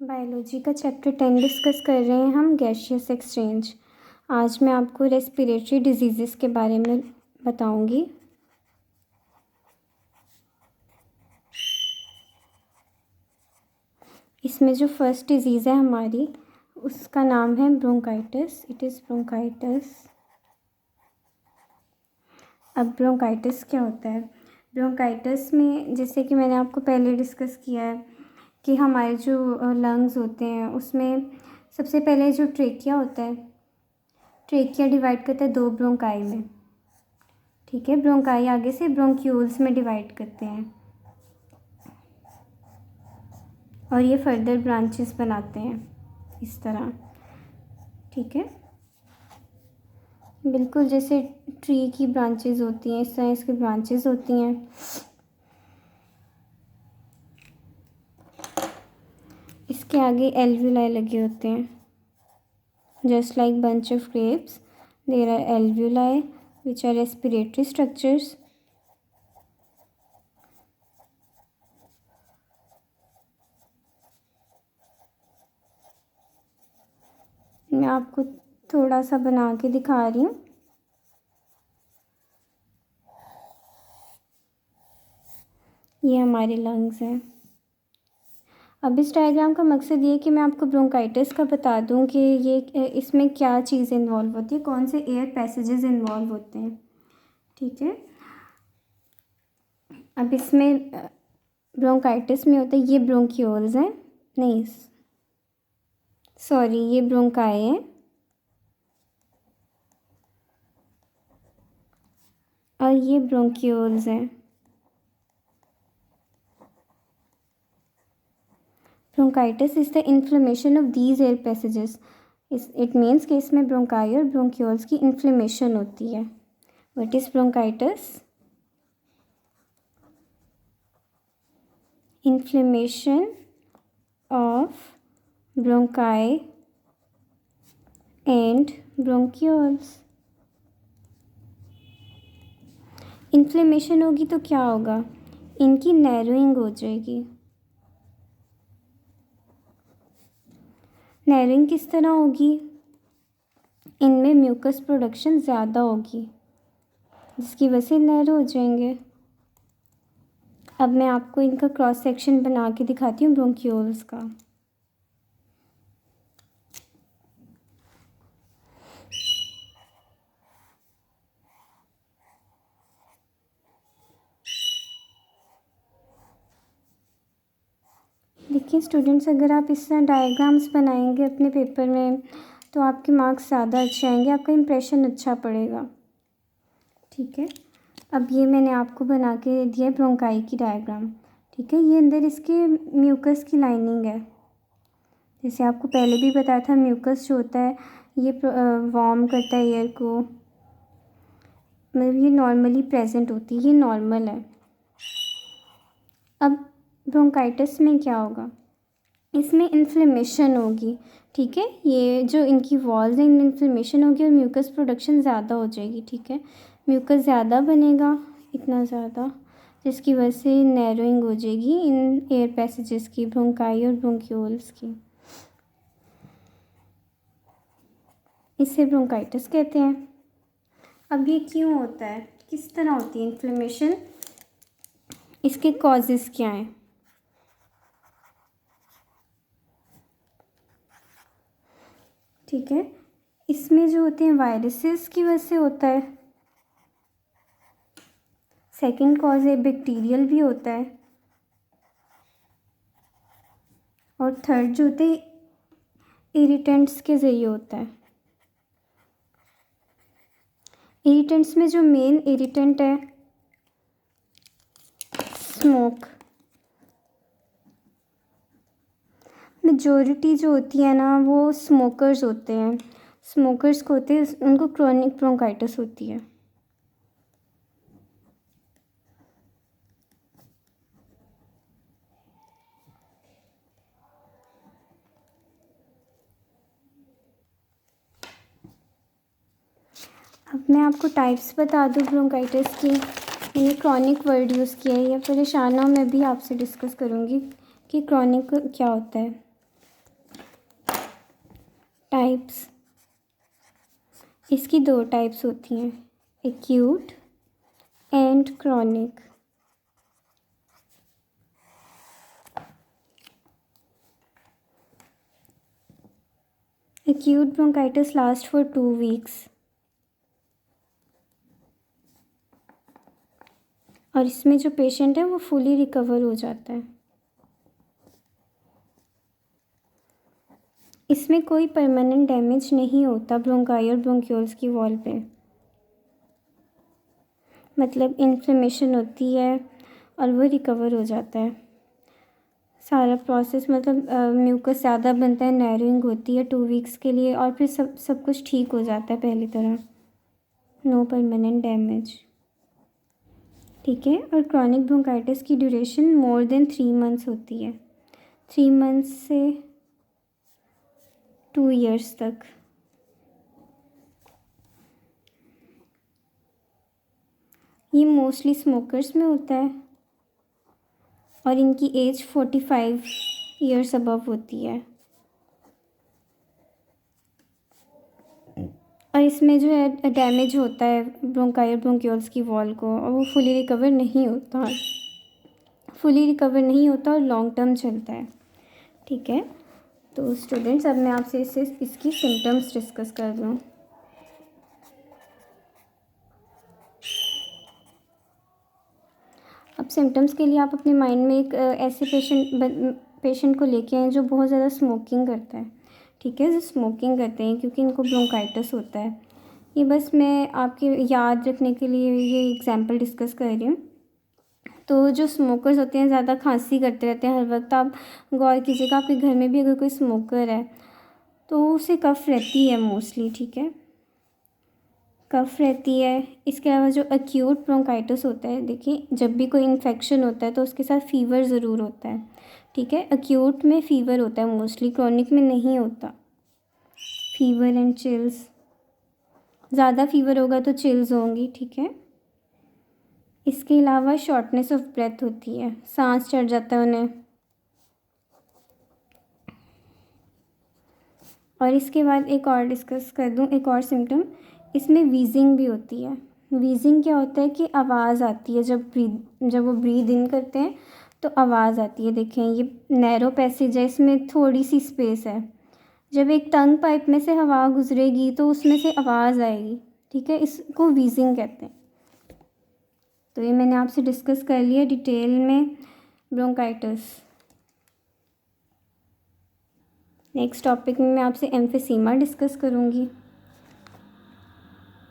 Biology का chapter 10 discuss कर रहे हैं हम, गैसियस एक्सचेंज। आज मैं आपको रेस्पिरेटरी डिजीज़ के बारे में बताऊंगी। इसमें जो फर्स्ट डिजीज़ है हमारी, उसका नाम है ब्रोंकाइटिस। It is bronchitis. अब ब्रोंकाइटिस क्या होता है? ब्रोंकाइटिस में, जैसे कि मैंने आपको पहले डिस्कस किया है, कि हमारे जो लंग्स होते हैं उसमें सबसे पहले जो ट्रेकिया होता है, ट्रेकिया डिवाइड करता है दो ब्रोंकाई में। ठीक है, ब्रोंकाई आगे से ब्रोंक्यूल्स में डिवाइड करते हैं और ये फर्दर ब्रांचेस बनाते हैं इस तरह। ठीक है, बिल्कुल जैसे ट्री की ब्रांचेस होती हैं, इस तरह इसकी ब्रांचेस होती हैं। इसके आगे एल्व्यूलाई लगे होते हैं, just like bunch of grapes there are alveoli which are respiratory structures. मैं आपको थोड़ा सा बना के दिखा रही हूँ। ये हमारे लंग्स हैं। अब इस डायग्राम का मकसद ये है कि मैं आपको ब्रोंकाइटिस का बता दूं कि ये इसमें क्या चीज़ इन्वॉल्व होती है, कौन से एयर पैसेजेस इन्वॉल्व होते हैं। ठीक है, अब इसमें ब्रोंकाइटिस में होता है, ये ब्रोंक्यूल्स हैं, नहीं सॉरी, ये ब्रोंकाई हैं और ये ब्रोंक्यूल्स हैं। Bronchitis is the inflammation of these air passages. It means कि इसमें ब्रोंकाई और ब्रोंक्यूल्स की इन्फ्लेमेशन होती है। What is bronchitis? Inflammation of bronchi and bronchioles. Inflammation होगी तो क्या होगा? इनकी नैरोइंग हो जाएगी। नैरोइंग किस तरह होगी? इनमें म्यूकस प्रोडक्शन ज़्यादा होगी, जिसकी वजह से नैरो हो जाएंगे। अब मैं आपको इनका क्रॉस सेक्शन बना के दिखाती हूँ ब्रोंक्यूल्स का। देखिए स्टूडेंट्स, अगर आप इस तरह डायग्राम्स बनाएंगे अपने पेपर में तो आपके मार्क्स ज़्यादा अच्छे आएंगे, आपका इम्प्रेशन अच्छा पड़ेगा। ठीक है, अब ये मैंने आपको बना के दिया है ब्रोंकाई की डायग्राम। ठीक है, ये अंदर इसके म्यूकस की लाइनिंग है। जैसे आपको पहले भी बताया था, म्यूकस जो होता है ये वार्म करता है एयर को, मतलब ये नॉर्मली प्रेजेंट होती है, ये नॉर्मल है। अब ब्रोंकाइटिस में क्या होगा? इसमें इन्फ्लेमेशन होगी। ठीक है, ये जो इनकी वॉल्स हैं, इनमें इन्फ्लेमेशन होगी और म्यूकस प्रोडक्शन ज़्यादा हो जाएगी। ठीक है, म्यूकस ज़्यादा बनेगा, इतना ज़्यादा, जिसकी वजह से नैरोइंग हो जाएगी इन एयर पैसेजेस की, ब्रोंकाई और ब्रोंक्यूल्स की। इसे ब्रोंकाइटिस कहते हैं। अब ये क्यों होता है, किस तरह होती है इन्फ्लेमेशन, इसके कॉजेज़ क्या हैं? ठीक है, इसमें जो होते हैं वायरसेस की वजह से होता है। सेकंड कॉज है बैक्टीरियल भी होता है। और थर्ड जो होते हैं इरिटेंट्स के ज़रिए होता है। इरिटेंट्स में जो मेन इरिटेंट है स्मोक। मेजॉरिटी जो होती है ना वो स्मोकर्स होते हैं। स्मोकर्स को होते हैं, उनको क्रोनिक ब्रोंकाइटिस होती है। अब मैं आपको टाइप्स बता दूँ ब्रोंकाइटिस की। मैंने क्रॉनिक वर्ड यूज़ किया है, या परेशान हो मैं भी आपसे डिस्कस करूँगी कि क्रॉनिक क्या होता है। टाइप्स, इसकी दो टाइप्स होती हैं, acute and chronic. Acute bronchitis last for 2 weeks और इसमें जो पेशेंट है वो फुली रिकवर हो जाता है। इसमें कोई परमानेंट डैमेज नहीं होता ब्रोंकाई और ब्रोंक्यूल्स की वॉल पे, मतलब इन्फ्लेमेशन होती है और वो रिकवर हो जाता है सारा प्रोसेस, मतलब म्यूकस ज़्यादा बनता है, नैरोइंग होती है 2 वीक्स के लिए और फिर सब कुछ ठीक हो जाता है पहली तरह, नो परमानेंट डैमेज। ठीक है। और क्रॉनिक ब्रोंकाइटिस की ड्यूरेशन मोर देन 3 मंथ्स होती है, 3 मंथ्स से 2 ईयर्स तक। ये मोस्टली स्मोकर्स में होता है और इनकी एज 45 ईयर्स अबव होती है और इसमें जो है डैमेज होता है ब्रोंकाई और ब्रोंक्यूल्स की वॉल को और वो फुली रिकवर नहीं होता और लॉन्ग टर्म चलता है। ठीक है। तो स्टूडेंट्स अब मैं आपसे इसकी सिम्टम्स डिस्कस कर दूँ। अब सिम्टम्स के लिए आप अपने माइंड में एक ऐसे पेशेंट को लेके आए जो बहुत ज़्यादा स्मोकिंग करता है। ठीक है, जो स्मोकिंग करते हैं क्योंकि इनको ब्रोंकाइटिस होता है। ये बस मैं आपके याद रखने के लिए ये एग्जांपल डिस्कस कर रही हूँ। तो जो स्मोकर्स होते हैं ज़्यादा खांसी करते रहते हैं हर वक्त। आप गौर कीजिएगा आपके घर में भी अगर कोई स्मोकर है तो उसे कफ रहती है मोस्टली। ठीक है, कफ रहती है। इसके अलावा जो एक्यूट ब्रोंकाइटिस होता है, देखिए जब भी कोई इन्फेक्शन होता है तो उसके साथ फ़ीवर ज़रूर होता है। ठीक है, एक्यूट में फ़ीवर होता है मोस्टली, क्रॉनिक में नहीं होता। फ़ीवर एंड चिल्स, ज़्यादा फ़ीवर होगा तो चिल्स होंगी। ठीक है, इसके अलावा शॉर्टनेस ऑफ ब्रेथ होती है, सांस चढ़ जाता है उन्हें। और इसके बाद एक और डिस्कस कर दूं, एक और सिम्टम, इसमें वीजिंग भी होती है। वीजिंग क्या होता है कि आवाज़ आती है जब वो ब्रीद इन करते हैं तो आवाज़ आती है। देखें ये नैरो पैसेज है, इसमें थोड़ी सी स्पेस है। जब एक टंग पाइप में से हवा गुजरेगी तो उसमें से आवाज़ आएगी। ठीक है, इसको वीजिंग कहते हैं। तो ये मैंने आपसे डिस्कस कर लिया डिटेल में ब्रोंकाइटिस। नेक्स्ट टॉपिक में मैं आपसे एम्फिसीमा डिस्कस करूँगी।